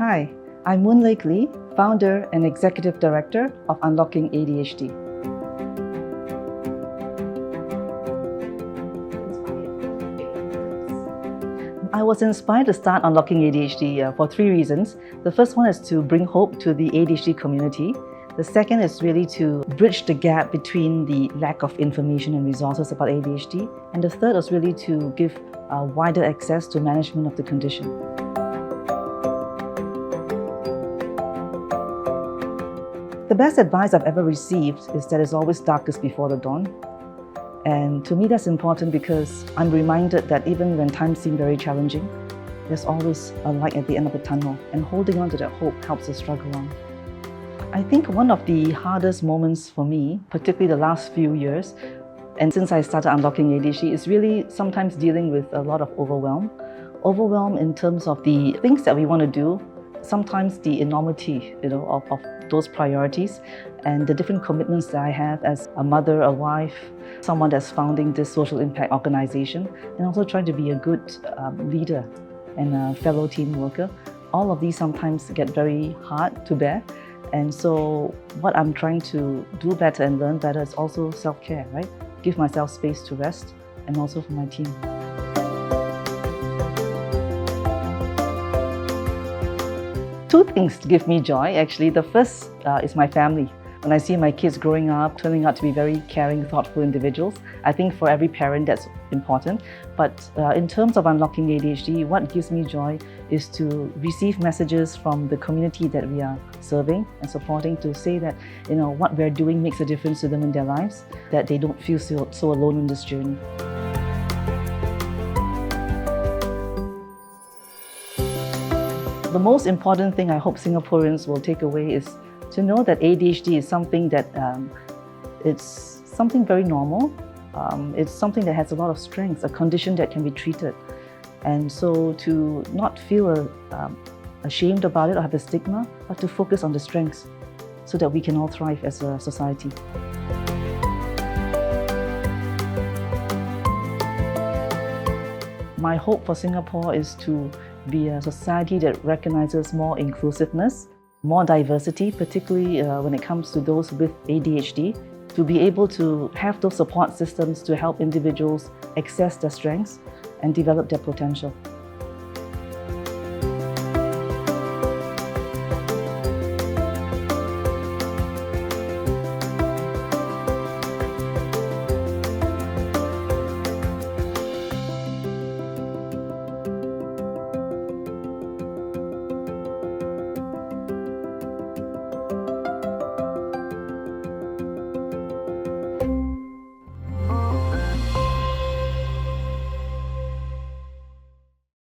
Hi, I'm Moon Lake Lee, founder and executive director of Unlocking ADHD. I was inspired to start Unlocking ADHD for three reasons. The first one is to bring hope to the ADHD community. The second is really to bridge the gap between the lack of information and resources about ADHD. And the third is really to give wider access to management of the condition. The best advice I've ever received is that it's always darkest before the dawn. And to me that's important because I'm reminded that even when times seem very challenging, there's always a light at the end of the tunnel, and holding on to that hope helps us struggle on. I think one of the hardest moments for me, particularly the last few years, and since I started Unlocking ADHD, is really sometimes dealing with a lot of overwhelm. Overwhelm in terms of the things that we want to do, sometimes the enormity of those priorities and the different commitments that I have as a mother, a wife, someone that's founding this social impact organization, and also trying to be a good leader and a fellow team worker. All of these sometimes get very hard to bear. And so what I'm trying to do better and learn better is also self-care, right? Give myself space to rest, and also for my team. Two things give me joy, actually. The first is my family. When I see my kids growing up, turning out to be very caring, thoughtful individuals, I think for every parent that's important. But in terms of Unlocking ADHD, what gives me joy is to receive messages from the community that we are serving and supporting, to say that what we're doing makes a difference to them in their lives, that they don't feel so alone in this journey. The most important thing I hope Singaporeans will take away is to know that ADHD is something that it's something very normal. It's something that has a lot of strengths, a condition that can be treated. And so to not feel ashamed about it or have a stigma, but to focus on the strengths so that we can all thrive as a society. My hope for Singapore is to be a society that recognizes more inclusiveness, more diversity, particularly when it comes to those with ADHD, to be able to have those support systems to help individuals access their strengths and develop their potential.